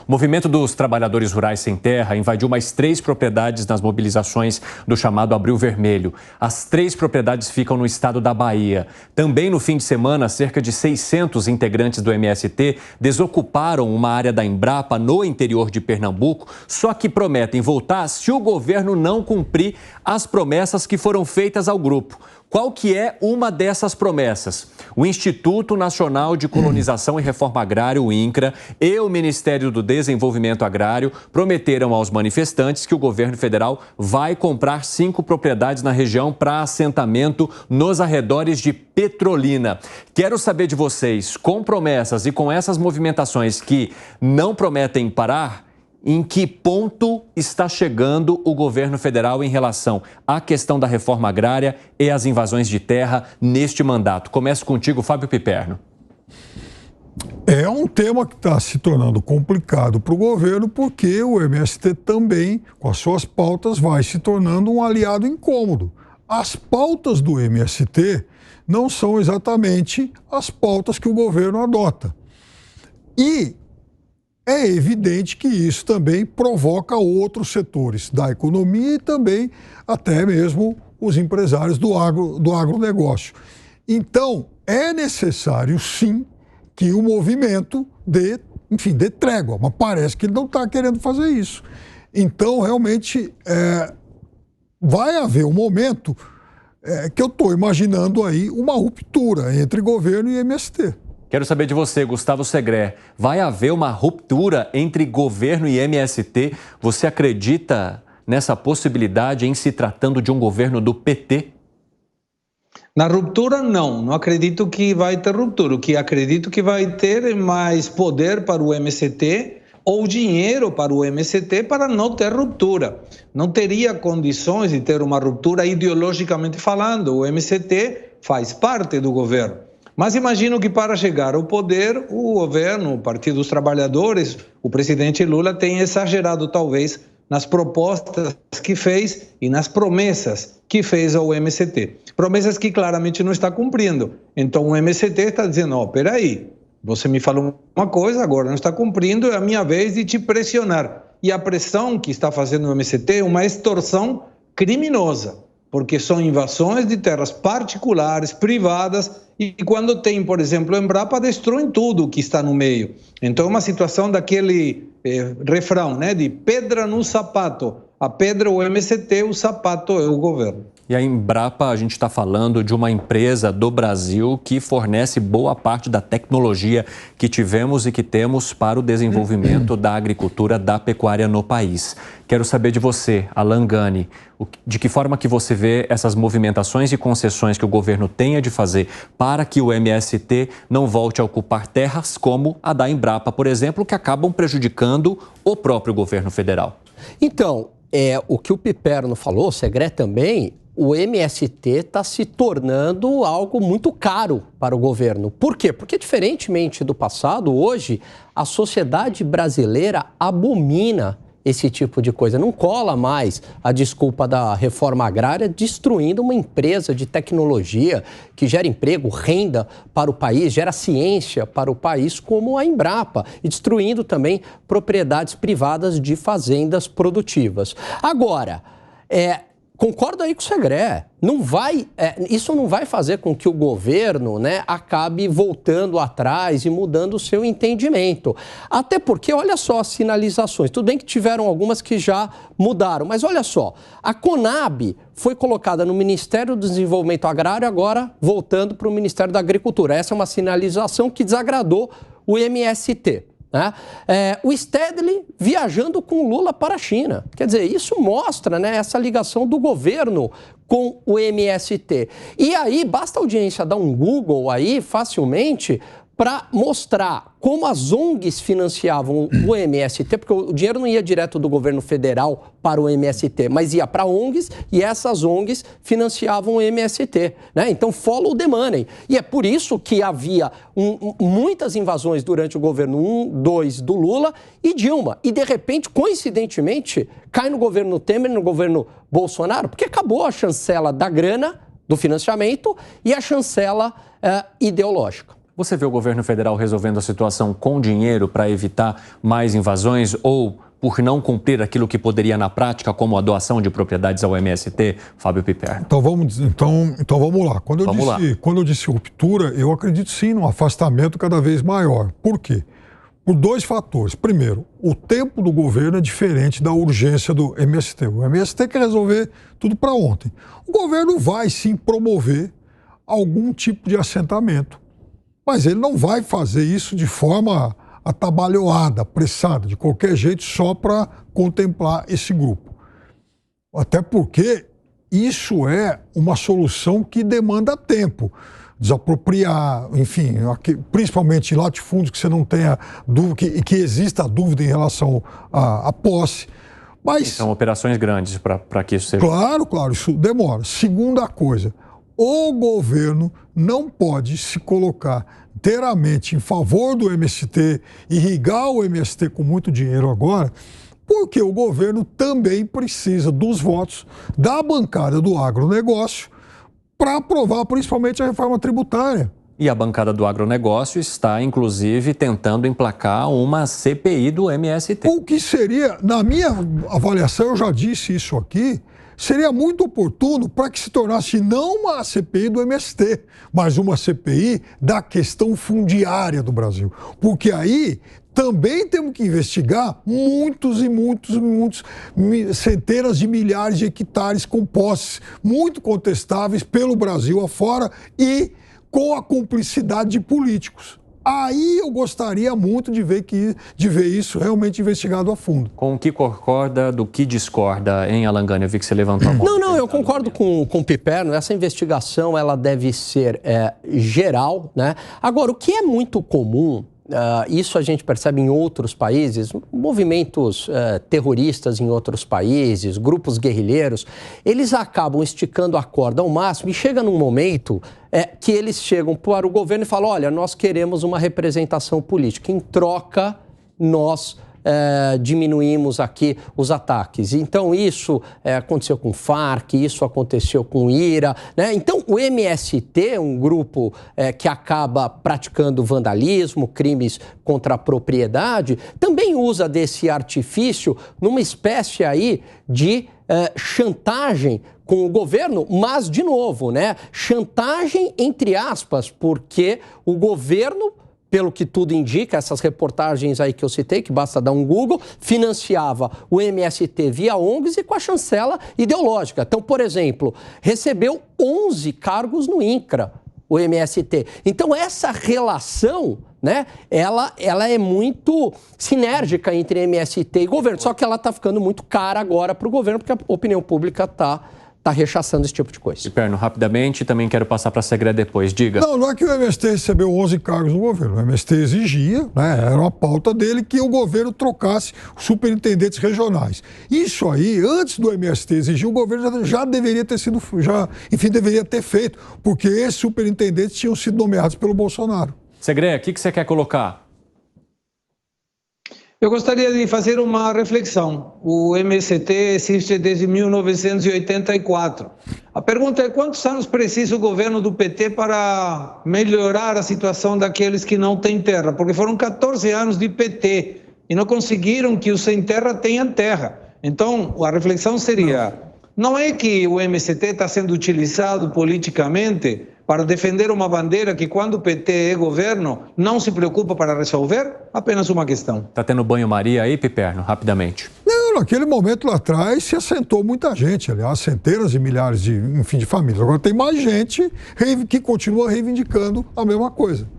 O movimento dos trabalhadores rurais sem terra invadiu mais 3 propriedades nas mobilizações do chamado Abril Vermelho. As 3 propriedades ficam no estado da Bahia. Também no fim de semana, cerca de 600 integrantes do MST desocuparam uma área da Embrapa no interior de Pernambuco, só que prometem voltar se o governo não cumprir as promessas que foram feitas ao grupo. Qual que é uma dessas promessas? O Instituto Nacional de Colonização e Reforma Agrária, o INCRA, e o Ministério do Desenvolvimento Agrário prometeram aos manifestantes que o governo federal vai comprar 5 propriedades na região para assentamento nos arredores de Petrolina. Quero saber de vocês, com promessas e com essas movimentações que não prometem parar, em que ponto está chegando o governo federal em relação à questão da reforma agrária e às invasões de terra neste mandato? Começo contigo, Fábio Piperno. É um tema que está se tornando complicado para o governo, porque o MST também, com as suas pautas, vai se tornando um aliado incômodo. As pautas do MST não são exatamente as pautas que o governo adota. E é evidente que isso também provoca outros setores da economia e também até mesmo os empresários do agronegócio. Então, é necessário, sim, que o movimento dê trégua, mas parece que ele não está querendo fazer isso. Então, realmente, vai haver um momento que eu estou imaginando aí uma ruptura entre governo e MST. Quero saber de você, Gustavo Segré. Vai haver uma ruptura entre governo e MST? Você acredita nessa possibilidade em se tratando de um governo do PT? Na ruptura, não acredito que vai ter ruptura. O que acredito que vai ter mais poder para o MST ou dinheiro para o MST para não ter ruptura. Não teria condições de ter uma ruptura ideologicamente falando. O MST faz parte do governo. Mas imagino que para chegar ao poder, o governo, o Partido dos Trabalhadores, o presidente Lula tem exagerado talvez nas propostas que fez e nas promessas que fez ao MST. Promessas que claramente não está cumprindo. Então o MST está dizendo, peraí, você me falou uma coisa, agora não está cumprindo, é a minha vez de te pressionar. E a pressão que está fazendo o MST é uma extorsão criminosa, porque são invasões de terras particulares, privadas, e quando tem, por exemplo, a Embrapa, destroem tudo que está no meio. Então é uma situação daquele refrão, né, de pedra no sapato. A pedra é o MST, o sapato é o governo. E a Embrapa, a gente está falando de uma empresa do Brasil que fornece boa parte da tecnologia que tivemos e que temos para o desenvolvimento da agricultura, da pecuária no país. Quero saber de você, Alan Gani, de que forma que você vê essas movimentações e concessões que o governo tenha de fazer para que o MST não volte a ocupar terras como a da Embrapa, por exemplo, que acabam prejudicando o próprio governo federal. Então, o que o Piperno falou, o Segré também, o MST está se tornando algo muito caro para o governo. Por quê? Porque, diferentemente do passado, hoje a sociedade brasileira abomina esse tipo de coisa. Não cola mais a desculpa da reforma agrária destruindo uma empresa de tecnologia que gera emprego, renda para o país, gera ciência para o país, como a Embrapa, e destruindo também propriedades privadas de fazendas produtivas. Agora, concordo aí com o Segré. Isso não vai fazer com que o governo, acabe voltando atrás e mudando o seu entendimento. Até porque, olha só as sinalizações. Tudo bem que tiveram algumas que já mudaram, mas olha só. A Conab foi colocada no Ministério do Desenvolvimento Agrário, agora voltando para o Ministério da Agricultura. Essa é uma sinalização que desagradou o MST. O Stedley viajando com Lula para a China. Quer dizer, isso mostra essa ligação do governo com o MST. E aí, basta a audiência dar um Google aí, facilmente, para mostrar como as ONGs financiavam o MST, porque o dinheiro não ia direto do governo federal para o MST, mas ia para ONGs e essas ONGs financiavam o MST. Então, follow the money. E é por isso que havia muitas invasões durante o governo 1, 2 do Lula e Dilma. E, de repente, coincidentemente, cai no governo Temer e no governo Bolsonaro, porque acabou a chancela da grana, do financiamento, e a chancela ideológica. Você vê o governo federal resolvendo a situação com dinheiro para evitar mais invasões ou por não cumprir aquilo que poderia na prática, como a doação de propriedades ao MST, Fábio Piperno? Então vamos lá. Quando eu disse ruptura, eu acredito sim num afastamento cada vez maior. Por quê? Por dois fatores. Primeiro, o tempo do governo é diferente da urgência do MST. O MST quer resolver tudo para ontem. O governo vai sim promover algum tipo de assentamento, mas ele não vai fazer isso de forma atabalhoada, apressada, de qualquer jeito, só para contemplar esse grupo. Até porque isso é uma solução que demanda tempo. Desapropriar, enfim, principalmente latifúndios que você não tenha dúvida, que exista dúvida em relação à posse. Mas são operações grandes para que isso seja. Claro, isso demora. Segunda coisa, o governo não pode se colocar inteiramente em favor do MST, irrigar o MST com muito dinheiro agora, porque o governo também precisa dos votos da bancada do agronegócio para aprovar principalmente a reforma tributária. E a bancada do agronegócio está, inclusive, tentando emplacar uma CPI do MST. O que seria, na minha avaliação, eu já disse isso aqui, seria muito oportuno para que se tornasse não uma CPI do MST, mas uma CPI da questão fundiária do Brasil. Porque aí também temos que investigar muitos centenas de milhares de hectares com posses muito contestáveis pelo Brasil afora e com a cumplicidade de políticos. Aí eu gostaria muito de ver isso realmente investigado a fundo. Com o que concorda, do que discorda, hein, Alangani? Eu vi que você levantou a mão. Não, eu concordo com o Piperno. Essa investigação ela deve ser geral, né? Agora, o que é muito comum, isso a gente percebe em outros países, movimentos terroristas em outros países, grupos guerrilheiros, eles acabam esticando a corda ao máximo e chega num momento que eles chegam para o governo e falam, olha, nós queremos uma representação política, em troca nós diminuímos aqui os ataques. Então isso aconteceu com o Farc, isso aconteceu com o IRA, né? Então o MST, um grupo que acaba praticando vandalismo, crimes contra a propriedade, também usa desse artifício numa espécie aí de chantagem com o governo, mas de novo, né? Chantagem entre aspas, porque o governo, pelo que tudo indica, essas reportagens aí que eu citei, que basta dar um Google, financiava o MST via ONGs e com a chancela ideológica. Então, por exemplo, recebeu 11 cargos no INCRA, o MST. Então, essa relação, né, ela é muito sinérgica entre MST e governo, só que ela está ficando muito cara agora para o governo, porque a opinião pública está rechaçando esse tipo de coisa. Piperno, rapidamente, também quero passar para a Segré depois. Diga. Não é que o MST recebeu 11 cargos no governo. O MST exigia, né, era uma pauta dele, que o governo trocasse os superintendentes regionais. Isso aí, antes do MST exigir, o governo já deveria ter sido, deveria ter feito, porque esses superintendentes tinham sido nomeados pelo Bolsonaro. Segré, o que você quer colocar? Eu gostaria de fazer uma reflexão. O MST existe desde 1984. A pergunta é quantos anos precisa o governo do PT para melhorar a situação daqueles que não têm terra? Porque foram 14 anos de PT e não conseguiram que os sem terra tenham terra. Então, a reflexão seria, não é que o MST está sendo utilizado politicamente para defender uma bandeira que, quando o PT é governo, não se preocupa para resolver? Apenas uma questão. Está tendo banho-maria aí, Piperno, rapidamente? Não, naquele momento lá atrás se assentou muita gente, aliás, centenas de milhares de famílias. Agora tem mais gente que continua reivindicando a mesma coisa.